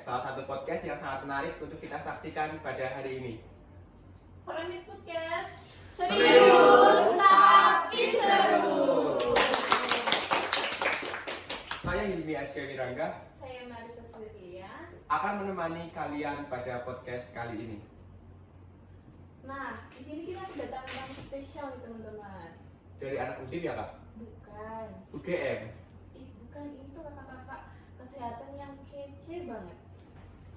salah satu podcast yang sangat menarik untuk kita saksikan pada hari ini. Foramit Podcast Serius tapi seru. Saya Hilmi SK Wirangga Saya Marisa Silvia. akan menemani kalian pada podcast kali ini. Nah, di sini kita kedatangan tamu spesial nih teman-teman. Dari anak Undip ya kak? Bukan. UGM. Bukan, itu kakak-kakak kesehatan yang kece banget.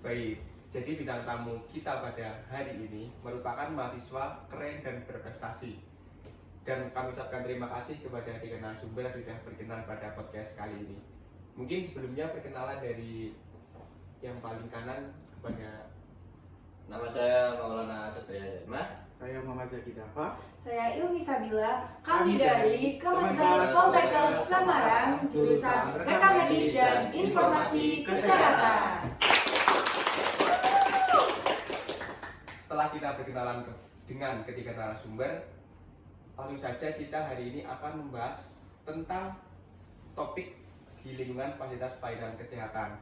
Baik, jadi bintang tamu kita pada hari ini merupakan mahasiswa keren dan berprestasi. Dan kami ucapkan terima kasih kepada tiga narasumber yang sudah berkenan pada podcast kali ini. Mungkin sebelumnya perkenalan dari yang paling kanan kepada Nama saya Maulana Satria Dharma. Saya Muhammad Zaki Dafa. Saya Ilmi Sabila, kami dari Kementerian Poltekkes Semarang, jurusan Rekam Medis dan Informasi Kesehatan. Setelah kita berkenalan dengan ketiga narasumber, langsung saja kita hari ini akan membahas tentang topik di lingkungan fasilitas pelayanan kesehatan.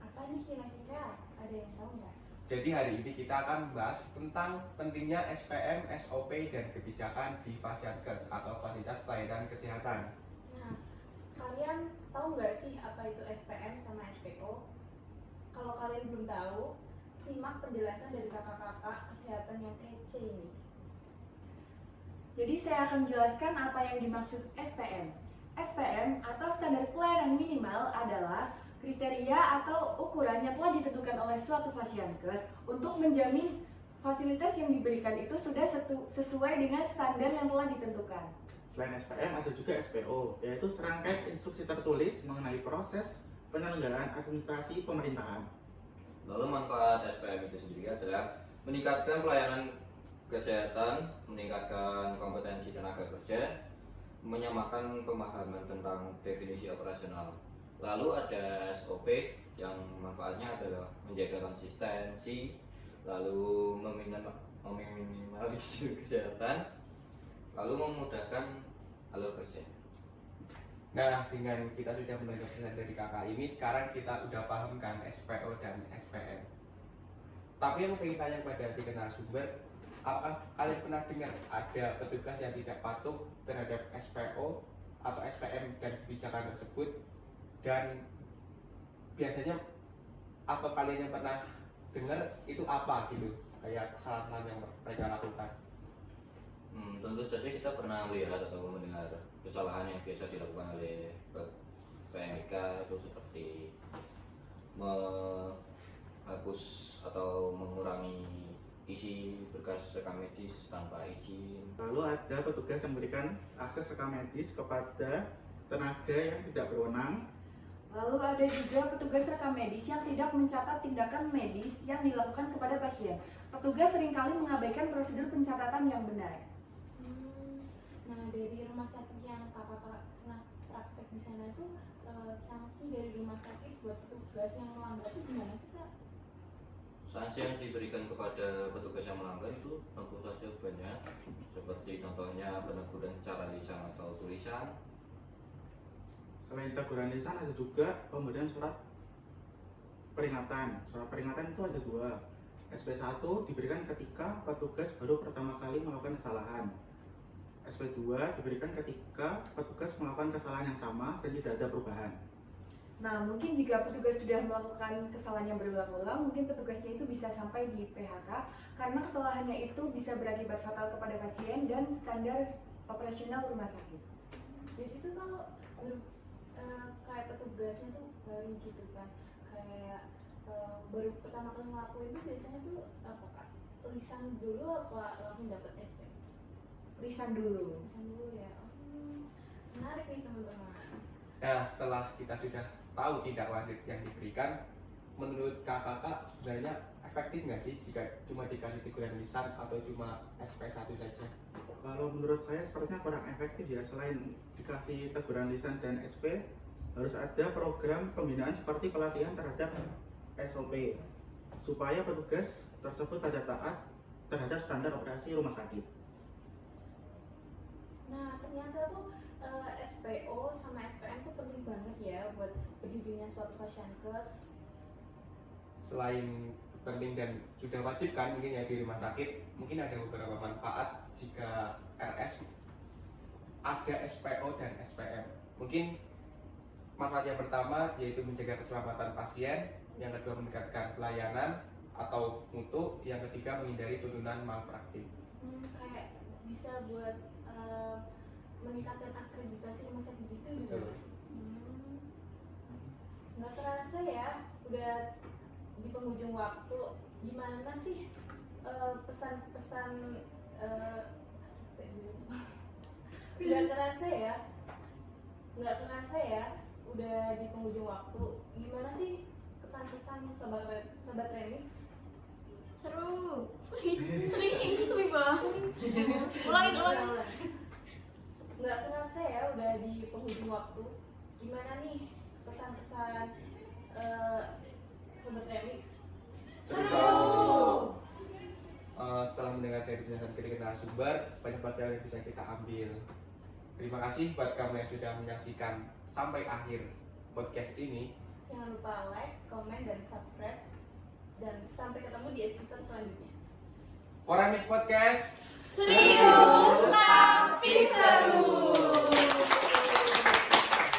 Apa nih kira-kira? Ada yang tahu nggak? Jadi hari ini kita akan membahas tentang pentingnya SPM, SOP, dan kebijakan di Fasyankes atau fasilitas pelayanan kesehatan. Nah, kalian tahu nggak sih apa itu SPM sama SPO? Kalau kalian belum tahu, simak penjelasan dari kakak-kakak kesehatan yang kece ini. Jadi saya akan menjelaskan apa yang dimaksud SPM. SPM atau standar pelayanan minimal adalah kriteria atau ukuran yang telah ditentukan oleh suatu fasyankes untuk menjamin fasilitas yang diberikan itu sudah sesuai dengan standar yang telah ditentukan. Selain SPM ada juga SPO, yaitu serangkaian instruksi tertulis mengenai proses penyelenggaraan administrasi pemerintahan. Lalu manfaat SPM itu sendiri adalah meningkatkan pelayanan kesehatan, meningkatkan kompetensi tenaga kerja, menyamakan pemahaman tentang definisi operasional. Lalu ada SOP yang manfaatnya adalah menjaga konsistensi, lalu meminimalisir kesehatan, lalu memudahkan alur kerja. Nah, dengan kita sudah mendengar penjelasan dari kakak ini, sekarang kita udah paham kan SPO dan SPM. Tapi yang ingin tanya kepada tiga narasumber, apakah kalian pernah dengar ada petugas yang tidak patuh terhadap SPO atau SPM dan kebijakan tersebut? Dan biasanya apa kalian yang pernah dengar itu apa gitu, kayak kesalahan yang mereka lakukan? Tentu saja kita pernah melihat atau mendengar kesalahan yang biasa dilakukan oleh PMK itu seperti menghapus atau mengurangi isi berkas rekam medis tanpa izin. Lalu ada petugas yang memberikan akses rekam medis kepada tenaga yang tidak berwenang. Lalu ada juga petugas rekam medis yang tidak mencatat tindakan medis yang dilakukan kepada pasien. Petugas seringkali mengabaikan prosedur pencatatan yang benar. Nah, dari rumah sakit yang kakak pernah praktek di sana itu, sanksi dari rumah sakit buat petugas yang melanggar itu gimana sih kak? Sanksi yang diberikan kepada petugas yang melanggar itu tentu saja banyak, seperti contohnya peneguran secara lisan atau tulisan. Selain teguran lisan ada juga pemberian surat peringatan. Surat peringatan itu ada dua. SP1 diberikan ketika petugas baru pertama kali melakukan kesalahan. SP2 diberikan ketika petugas melakukan kesalahan yang sama dan tidak ada perubahan. Nah, mungkin jika petugas sudah melakukan kesalahan yang berulang-ulang, mungkin petugasnya itu bisa sampai di PHK karena kesalahannya itu bisa berakibat fatal kepada pasien dan standar operasional rumah sakit. Jadi itu kalau kayak petugasnya tuh baru gitu kan, kayak baru pertama kali ngelakuin itu biasanya tuh apa kak? Lisan dulu apa langsung dapat SP? Lisan dulu. Lisan dulu ya. Menarik nih teman-teman. Nah, setelah kita sudah tahu tindak lanjut yang diberikan, menurut kakak sebenarnya efektif nggak sih jika cuma dikasih teguran lisan atau cuma SP1 saja? Kalau menurut saya sepertinya kurang efektif ya. Selain dikasih teguran lisan dan SP, harus ada program pembinaan seperti pelatihan terhadap SOP supaya petugas tersebut ada taat terhadap standar operasi rumah sakit. Nah, ternyata tuh SPO sama SPM tuh penting banget ya buat berdirinya suatu fasyankes. selain penting dan sudah wajib kan mungkin ya di rumah sakit, mungkin ada beberapa manfaat jika RS ada SPO dan SPM. Mungkin manfaat yang pertama yaitu menjaga keselamatan pasien, yang kedua meningkatkan pelayanan atau mutu, yang ketiga menghindari tuntunan malpraktik. Kayak bisa buat meningkatkan akreditasi rumah sakit gitu juga. Betul. Nggak terasa ya, udah di penghujung waktu. Gimana sih pesan-pesan nggak kerasa ya, udah di penghujung waktu. Gimana sih kesan-kesan sobat remix? Seru. Seru banget. Ulangin. Nggak kerasa ya, udah di penghujung waktu. Gimana nih pesan-pesan sobat remix? Seru. Setelah mendengar dari penjelasan ketiga narasumber, banyak pelajaran yang bisa kita ambil. Terima kasih buat kamu yang sudah menyaksikan sampai akhir podcast ini. Jangan lupa like, komen, dan subscribe. Dan sampai ketemu di episode selanjutnya. Foramik Podcast. Serius tapi seru.